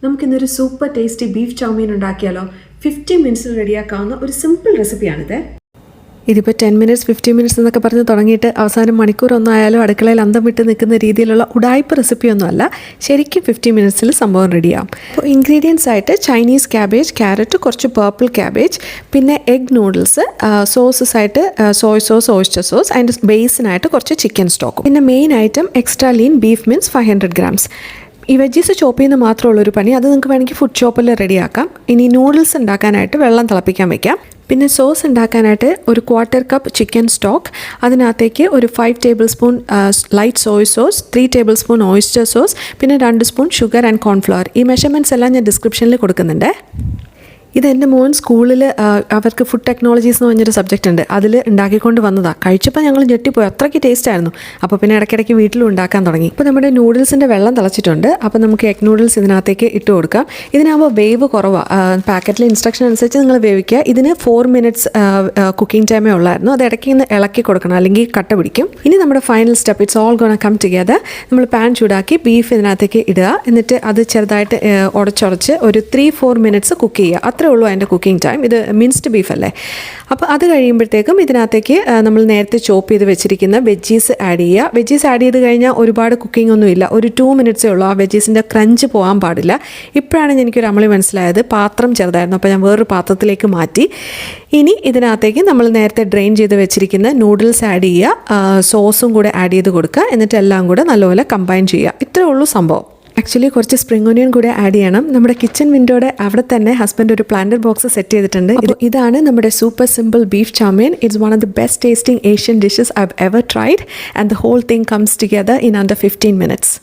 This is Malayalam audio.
നമുക്കിന്നൊരു സൂപ്പർ ടേസ്റ്റി ബീഫ് ചൗമീൻ ഉണ്ടാക്കിയാലോ? 50 മിനിറ്റ്സിൽ റെഡിയാക്കാവുന്ന ഒരു സിമ്പിൾ റെസിപ്പിയാണിത്. ഇതിപ്പോൾ 10 മിനിറ്റ്സ് 50 മിനിറ്റ്സ് എന്നൊക്കെ പറഞ്ഞ് തുടങ്ങിയിട്ട് അവസാനം മണിക്കൂറൊന്നായാലും അടുക്കളയിൽ അന്തം വിട്ട് നിൽക്കുന്ന രീതിയിലുള്ള ഉടായ്പ റെസിപ്പിയൊന്നുമല്ല. ശരിക്കും 50 മിനിറ്റ്സിൽ സംഭവം റെഡിയാവും. അപ്പോൾ ഇൻഗ്രീഡിയൻസ് ആയിട്ട് ചൈനീസ് ക്യാബേജ്, ക്യാരറ്റ്, കുറച്ച് പേർപ്പിൾ ക്യാബേജ്, പിന്നെ എഗ് നൂഡിൽസ്, സോസസ് ആയിട്ട് സോയ് സോസ്, ഓയിസ്റ്റർ സോസ്, അതിൻ്റെ ബേസിനായിട്ട് കുറച്ച് ചിക്കൻ സ്റ്റോക്കും, പിന്നെ main item extra lean beef means 500 grams. ഈ വെജീസ് ചോപ്പ് ചെയ്യുന്ന മാത്രമുള്ളൊരു പണി, അത് നിങ്ങൾക്ക് വേണമെങ്കിൽ ഫുഡ് ചോപ്പിൽ റെഡിയാക്കാം. ഇനി നൂഡിൽസ് ഉണ്ടാക്കാനായിട്ട് വെള്ളം തിളപ്പിക്കാൻ വയ്ക്കാം. പിന്നെ സോസ് ഉണ്ടാക്കാനായിട്ട് ഒരു 1/4 കപ്പ് ചിക്കൻ സ്റ്റോക്ക്, അതിനകത്തേക്ക് ഒരു 5 table spoon light Soy sauce, 3 table spoon oyster sauce, പിന്നെ 2 സ്പൂൺ ഷുഗർ ആൻഡ് കോൺഫ്ലവർ. ഈ മെഷർമെൻറ്റ്സ് എല്ലാം ഞാൻ ഡിസ്ക്രിപ്ഷനിൽ കൊടുക്കുന്നുണ്ട്. ഇത് എൻ്റെ മോൻ സ്കൂളിൽ അവർക്ക് ഫുഡ് ടെക്നോളജീസ് എന്ന് പറഞ്ഞൊരു സബ്ജക്റ്റ് ഉണ്ട്, അതിൽ ഉണ്ടാക്കിക്കൊണ്ട് വന്നതാണ്. കഴിച്ചപ്പോൾ ഞങ്ങൾ ഞെട്ടിപ്പോയി, അത്രയ്ക്ക് ടേസ്റ്റ് ആയിരുന്നു. അപ്പോൾ പിന്നെ ഇടയ്ക്കിടയ്ക്ക് വീട്ടിലും ഉണ്ടാക്കാൻ തുടങ്ങി. ഇപ്പോൾ നമ്മുടെ നൂഡിൽസിൻ്റെ വെള്ളം തിളച്ചിട്ടുണ്ട്. അപ്പോൾ നമുക്ക് എഗ് നൂഡിൽസ് ഇതിനകത്തേക്ക് ഇട്ട് കൊടുക്കാം. ഇതിനാകുമ്പോൾ വേവ് കുറവാണ്. പാക്കറ്റിലെ ഇൻസ്ട്രക്ഷൻ അനുസരിച്ച് നിങ്ങൾ വേവിക്കുക. ഇതിന് 4 മിനിറ്റ്സ് കുക്കിംഗ് ടൈമേ ഉള്ളായിരുന്നു. അത് ഇടയ്ക്ക് ഇന്ന് ഇളക്കി കൊടുക്കണം, അല്ലെങ്കിൽ കട്ട പിടിക്കും. ഇനി നമ്മുടെ final step, it's all gonna come together. നമ്മൾ പാൻ ചൂടാക്കി ബീഫ് ഇതിനകത്തേക്ക് ഇടുക. എന്നിട്ട് അത് ചെറുതായിട്ട് ഉടച്ചുടച്ച് ഒരു 3-4 മിനിറ്റ്സ് കുക്ക് ചെയ്യുക. അത്രേ ഉള്ളൂ അതിൻ്റെ കുക്കിംഗ് ടൈം. ഇത് മിൻസ്ഡ് ബീഫ് അല്ലേ. അപ്പോൾ അത് കഴിയുമ്പോഴത്തേക്കും ഇതിനകത്തേക്ക് നമ്മൾ നേരത്തെ ചോപ്പ് ചെയ്ത് വെച്ചിരിക്കുന്ന വെജീസ് ആഡ് ചെയ്യുക. വെജീസ് ആഡ് ചെയ്ത് കഴിഞ്ഞാൽ ഒരുപാട് കുക്കിംഗ് ഒന്നുമില്ല, ഒരു 2 മിനിറ്റ്സേ ഉള്ളൂ. ആ വെജീസിൻ്റെ ക്രഞ്ച് പോകാൻ പാടില്ല. ഇപ്പോഴാണ് എനിക്കൊരു അമളി മനസ്സിലായത്, പാത്രം ചെറുതായിരുന്നു. അപ്പോൾ ഞാൻ വേറൊരു പാത്രത്തിലേക്ക് മാറ്റി. ഇനി ഇതിനകത്തേക്ക് നമ്മൾ നേരത്തെ ഡ്രെയിൻ ചെയ്ത് വെച്ചിരിക്കുന്ന നൂഡിൽസ് ആഡ് ചെയ്യുക, സോസും കൂടെ ആഡ് ചെയ്ത് കൊടുക്കുക. എന്നിട്ട് എല്ലാം കൂടെ നല്ലപോലെ കമ്പൈൻ ചെയ്യുക. ഇത്രയേ ഉള്ളൂ സംഭവം. ആക്ച്വലി കുറച്ച് സ്പ്രിംഗ് ഓണിയൻ കൂടെ ആഡ് ചെയ്യണം. നമ്മുടെ കിച്ചൺ വിൻഡോയുടെ അവിടെ തന്നെ ഹസ്ബൻഡ് ഒരു പ്ലാന്റഡ് ബോക്സ് സെറ്റ് ചെയ്തിട്ടുണ്ട്. ഇതാണ് നമ്മുടെ super simple beef chow mein. It's one of the best tasting Asian dishes I have ever tried, and the whole thing comes together in under 15 minutes.